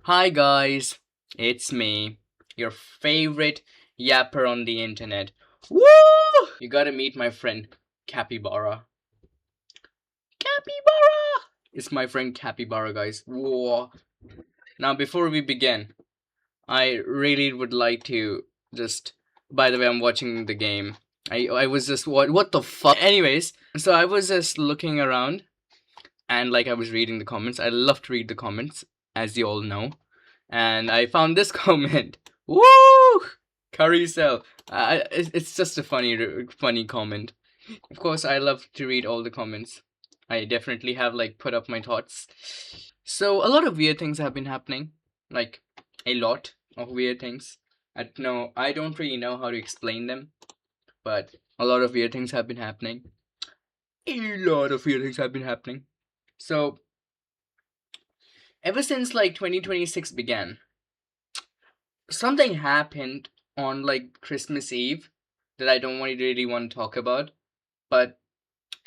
Hi guys, it's me, your favorite yapper on the internet. Woo! You gotta meet my friend Capybara. Capybara! It's my friend Capybara, guys. Whoa. Now, before we begin, I really would like to just. By the way, I'm watching the game. I was just what the fuck? Anyways, so I was just looking around and like I was reading the comments. I love to read the comments, as you all know. And I found this comment. Woo! Carousel. It's just a funny comment. Of course, I love to read all the comments. I definitely have like put up my thoughts. So a lot of weird things have been happening, like a lot of weird things. I don't really know how to explain them, but a lot of weird things have been happening. A lot of weird things have been happening. So ever since like 2026 began, something happened on like Christmas Eve that I don't really want to talk about, but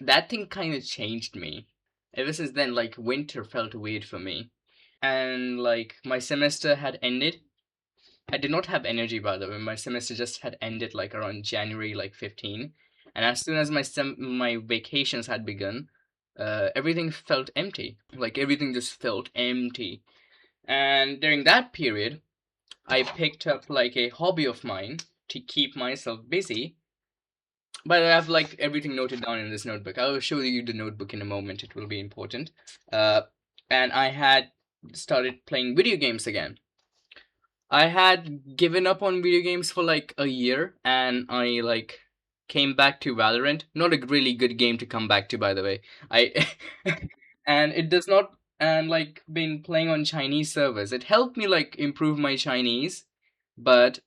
that thing kind of changed me. Ever since then, like winter felt weird for me, and like my semester had ended. I did not have energy, by the way. My semester just had ended like around January like 15, and as soon as my vacations had begun, everything felt empty. Like everything just felt empty. And during that period, I picked up like a hobby of mine to keep myself busy. But I have like everything noted down in this notebook. I will show you the notebook in a moment. It will be important. Uh, and I had started playing video games again. I had given up on video games for like a year, and I like came back to Valorant. Not a really good game to come back to, by the way. I and it does not and like been playing on Chinese servers. It helped me like improve my Chinese, but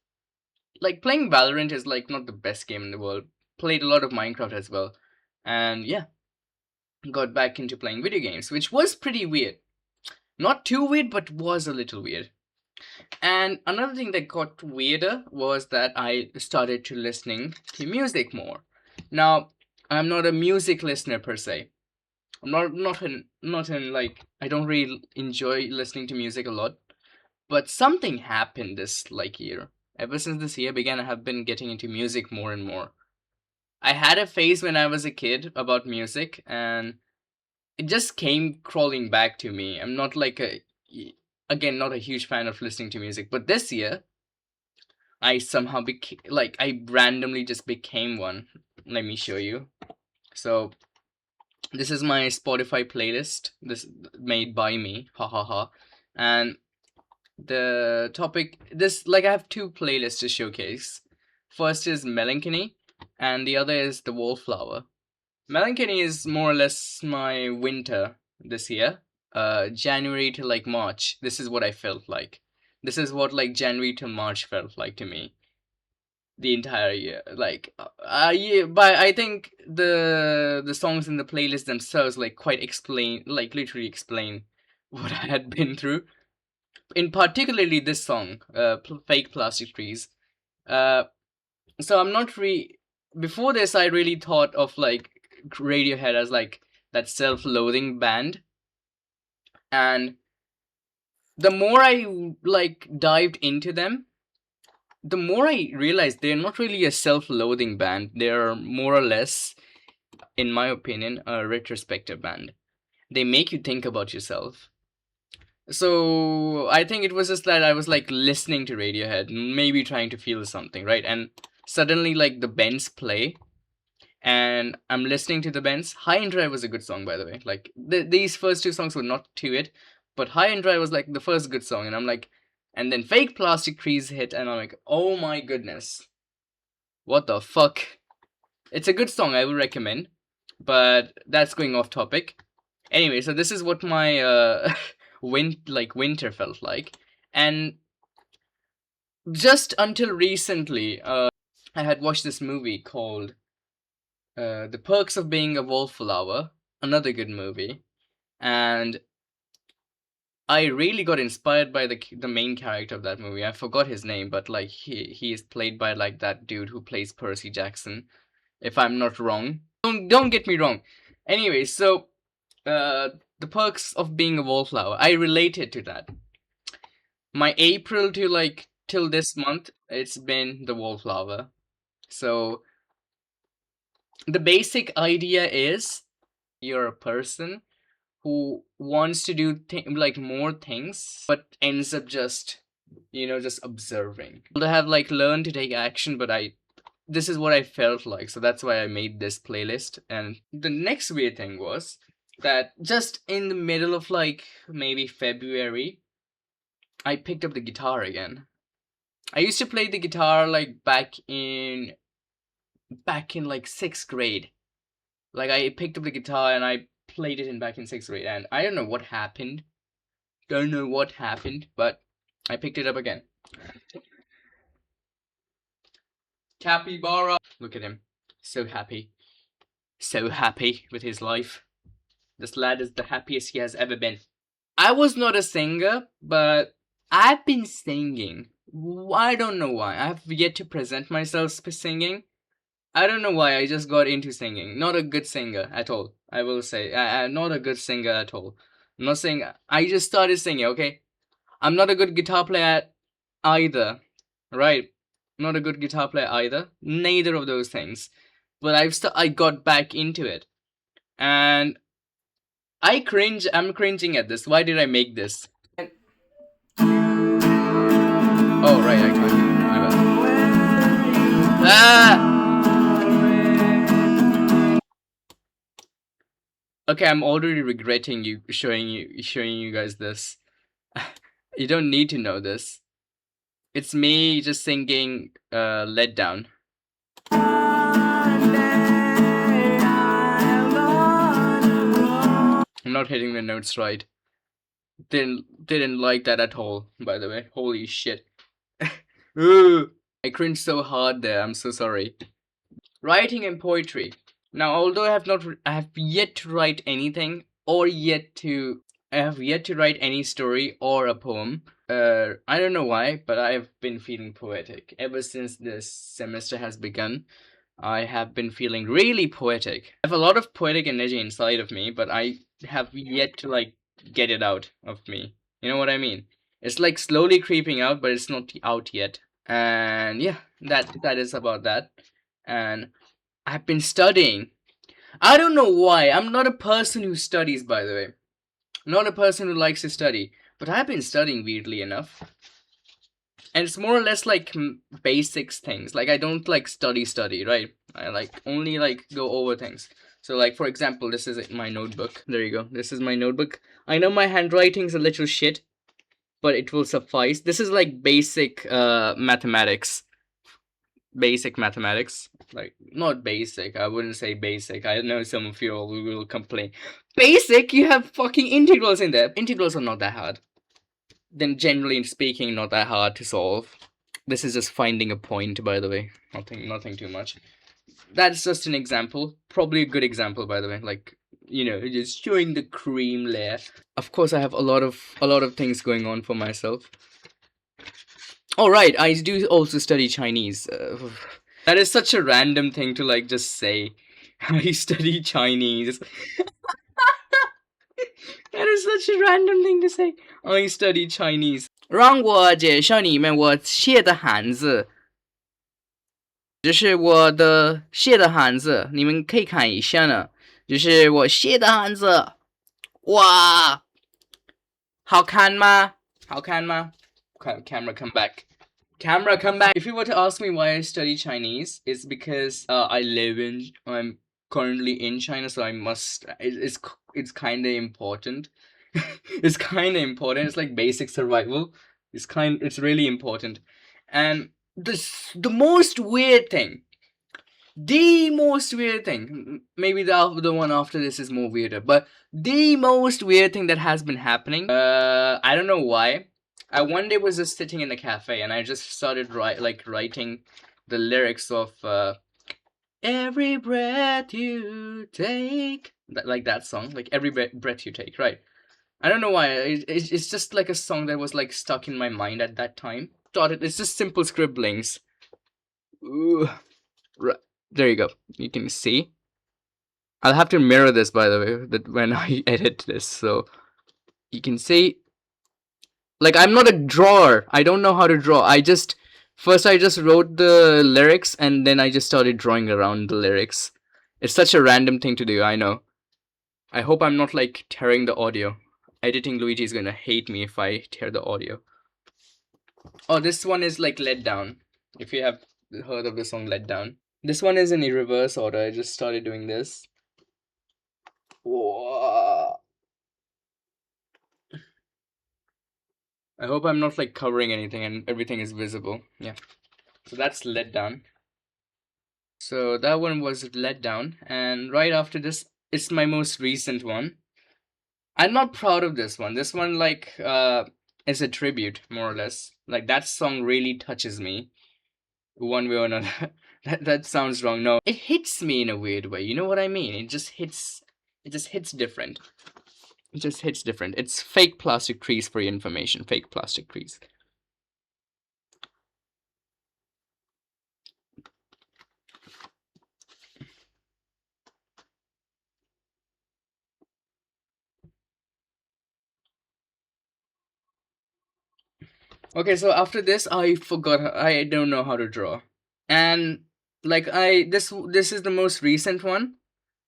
like playing Valorant is like not the best game in the world. Played a lot of Minecraft as well, and yeah, got back into playing video games, which was pretty weird. Not too weird, but was a little weird. And another thing that got weirder was that I started to listening to music more. Now, I'm not a music listener per se. I'm not in like I don't really enjoy listening to music a lot. But something happened this like year. Ever since this year began, I have been getting into music more and more. I had a phase when I was a kid about music, and it just came crawling back to me. I'm not like again, not a huge fan of listening to music, but this year I somehow became like I randomly just became one. Let me show you. So this is my Spotify playlist. This made by me, ha ha ha, and the topic this like I have two playlists to showcase. First is Melancholy, and the other is The Wallflower. Melancholy is more or less my winter this year. January to like March. This is what I felt like. This is what like January to March felt like to me. The entire year, like, yeah, but I think the songs in the playlist themselves like quite explain, like literally explain what I had been through. In particularly this song, "Fake Plastic Trees." Uh, so I'm not before this I really thought of like Radiohead as like that self-loathing band, and the more I like dived into them, the more I realized they're not really a self-loathing band. They're more or less, in my opinion, a retrospective band. They make you think about yourself. So I think it was just that I was like listening to Radiohead, maybe trying to feel something, right? And suddenly like the bends play, and I'm listening to the bends. High and Dry was a good song, by the way. Like these first two songs were not to it, but High and Dry was like the first good song, and I'm like, and then Fake Plastic Trees hit, and I'm like, oh my goodness, what the fuck? It's a good song, I would recommend, but that's going off topic. Anyway, so this is what my winter felt like, and just until recently, I had watched this movie called The Perks of Being a Wallflower, another good movie, and I really got inspired by the main character of that movie. I forgot his name, but like he is played by like that dude who plays Percy Jackson, if I'm not wrong. Don't get me wrong. Anyway, so uh, the perks of being a wallflower, I related to that. My April to like till this month, it's been the wallflower. So the basic idea is you're a person who wants to do like more things, but ends up just just observing. I have like learned to take action, but this is what I felt like, so that's why I made this playlist. And the next weird thing was that just in the middle of like maybe February, I picked up the guitar again. I used to play the guitar like back in like 6th grade. Like I picked up the guitar and I played it in back in 6th grade, and I don't know what happened. Don't know what happened, but I picked it up again. Capybara. Look at him. So happy. So happy with his life. This lad is the happiest he has ever been. I was not a singer, but I've been singing. I don't know why. I have yet to present myself singing. I don't know why I just got into singing. Not a good singer at all. I will say. Not a good singer at all. I'm not saying. I just started singing, okay? I'm not a good guitar player either. Right? Not a good guitar player either. Neither of those things. But I got back into it. And I cringe. I'm cringing at this. Why did I make this? Oh, right. I can't hear. My bad. Ah! Okay, I'm already regretting showing you guys this. You don't need to know this. It's me just singing Let Down. I'm not hitting the notes right. Didn't like that at all, by the way. Holy shit. Ooh, I cringed so hard there. I'm so sorry. Writing and poetry. Now, although I have yet to write anything, I have yet to write any story or a poem. I don't know why, but I've been feeling poetic ever since this semester has begun. I have been feeling really poetic. I have a lot of poetic energy inside of me, but I have yet to like get it out of me. You know what I mean? It's like slowly creeping out, but it's not out yet. And yeah, that is about that. And I've been studying. I don't know why. I'm not a person who studies, by the way. I'm not a person who likes to study, but I've been studying weirdly enough. And it's more or less like basics things. Like I don't like study, right? I like only like go over things. So like for example, this is my notebook. There you go. This is my notebook. I know my handwriting's a little shit, but it will suffice. This is like basic mathematics. Basic mathematics. Like not basic. I wouldn't say basic. I know some of you all will complain. Basic? You have fucking integrals in there. Integrals are not that hard. Then generally speaking, not that hard to solve. This is just finding a point, by the way. Nothing too much. That's just an example. Probably a good example, by the way. Like, just showing the cream layer. Of course, I have a lot of things going on for myself. All right, I do also study Chinese. That is such a random thing to like just say. I study Chinese. That is such a random thing to say. I study Chinese. 让我介绍你们我写的汉字，这是我的写的汉字，你们可以看一下呢。这是我写的汉字，哇，好看吗？好看吗？ Camera, come back. Camera, come back. If you were to ask me why I study Chinese, it's because I'm currently in China, so I must. It's kind of important. It's kind of important. It's like basic survival. It's really important. And the most weird thing, maybe the one after this is more weirder, but the most weird thing that has been happening. I don't know why. I one day was just sitting in a cafe and I just started writing the lyrics of every breath you take, like that song, like every breath you take, right? I don't know why. It's just like a song that was like stuck in my mind at that time. It's just simple scribblings. Ooh. Right. There you go. You can see. I'll have to mirror this, by the way, that when I edit this, so you can see Like, I'm not a drawer. I don't know how to draw. I just wrote the lyrics and then I just started drawing around the lyrics. It's such a random thing to do, I know. I hope I'm not like tearing the audio. Editing Luigi is gonna hate me if I tear the audio. Oh, this one is like Let Down. If you have heard of the song Let Down. This one is in a reverse order. I just started doing this. Whoa. I hope I'm not like covering anything and everything is visible. Yeah. So that's Let Down. So that one was Let Down. And right after this, it's my most recent one. I'm not proud of this one. This one like is a tribute, more or less. Like that song really touches me one way or another. That sounds wrong. No. It hits me in a weird way. You know what I mean? It just hits different. It just hits different. It's fake plastic trees for your information. Fake plastic trees. Okay, so after this, I forgot. I don't know how to draw, and like this is the most recent one.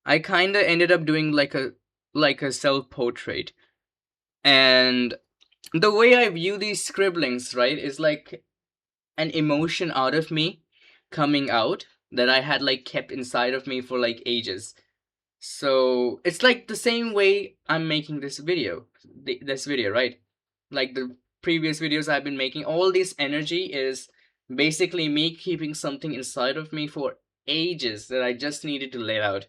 I kind of ended up doing like a self portrait, and the way I view these scribblings, right, is like an emotion out of me coming out that I had like kept inside of me for like ages. So it's like the same way I'm making this video, this video, right? Like the previous videos I've been making, all this energy is basically me keeping something inside of me for ages that I just needed to let out,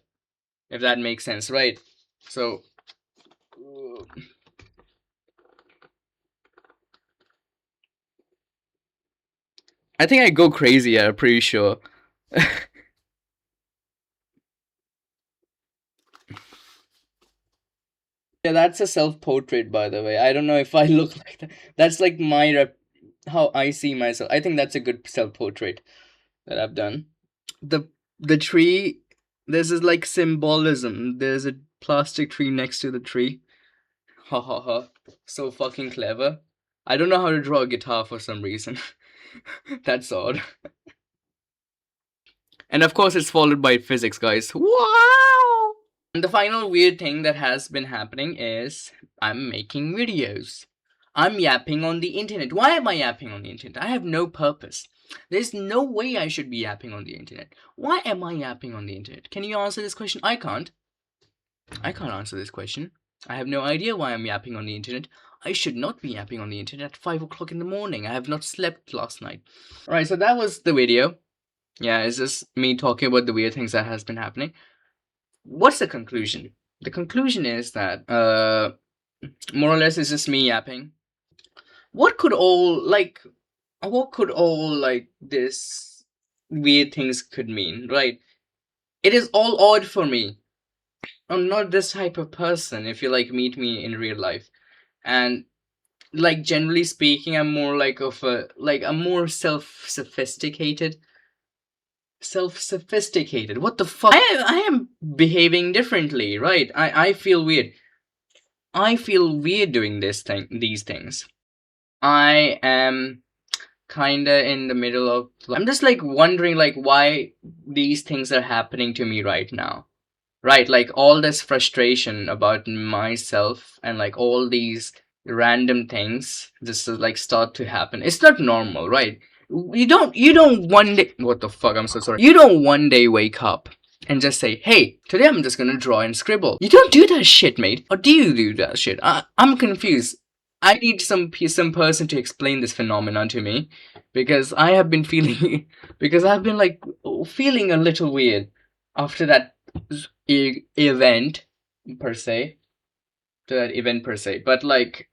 if that makes sense, right? So, I think I go crazy, yeah, pretty sure. Yeah, that's a self-portrait, by the way. I don't know if I look like that. That's like how I see myself. I think that's a good self-portrait that I've done. The the tree, there's this like symbolism. There's a plastic tree next to the tree. Ha ha ha. So fucking clever. I don't know how to draw a guitar for some reason. That's odd. And of course, it's followed by physics, guys. Wow! And the final weird thing that has been happening is I'm making videos. I'm yapping on the internet. Why am I yapping on the internet? I have no purpose. There's no way I should be yapping on the internet. Why am I yapping on the internet? Can you answer this question? I can't. I can't answer this question. I have no idea why I'm yapping on the internet. I should not be yapping on the internet at 5 o'clock in the morning. I have not slept last night. Alright, so that was the video. Yeah, it's just me talking about the weird things that has been happening. What's the conclusion? The conclusion is that, more or less, it's just me yapping. What could all, this weird things could mean, right? It is all odd for me. I'm not this type of person if you like meet me in real life. And like generally speaking, I'm more like I'm more self-sophisticated. What the fuck? I am behaving differently, right? I feel weird. I feel weird doing these things. I am kinda in the middle of. I'm just like wondering like why these things are happening to me right now. Right, like all this frustration about myself and like all these random things just like start to happen. It's not normal, right? You don't one day, what the fuck, I'm so sorry. You don't one day wake up and just say, hey, today I'm just gonna draw and scribble. You don't do that shit, mate. Or do you do that shit? I'm confused. I need some person to explain this phenomenon to me because I have been feeling because I've been like feeling a little weird after that event per se, but like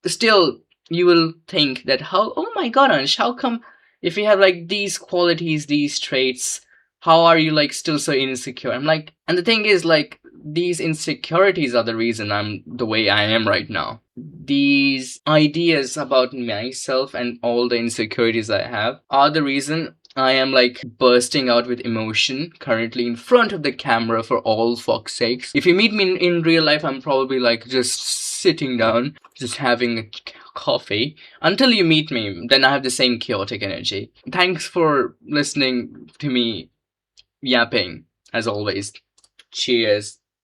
still you will think that how, oh my god, Ansh, how come if you have like these qualities, these traits, how are you like still so insecure? I'm like, and the thing is like these insecurities are the reason I'm the way I am right now. These ideas about myself and all the insecurities I have are the reason I am like bursting out with emotion currently in front of the camera for all fuck's sakes. If you meet me in real life, I'm probably like just sitting down, just having a coffee until you meet me. Then I have the same chaotic energy. Thanks for listening to me yapping, as always. Cheers.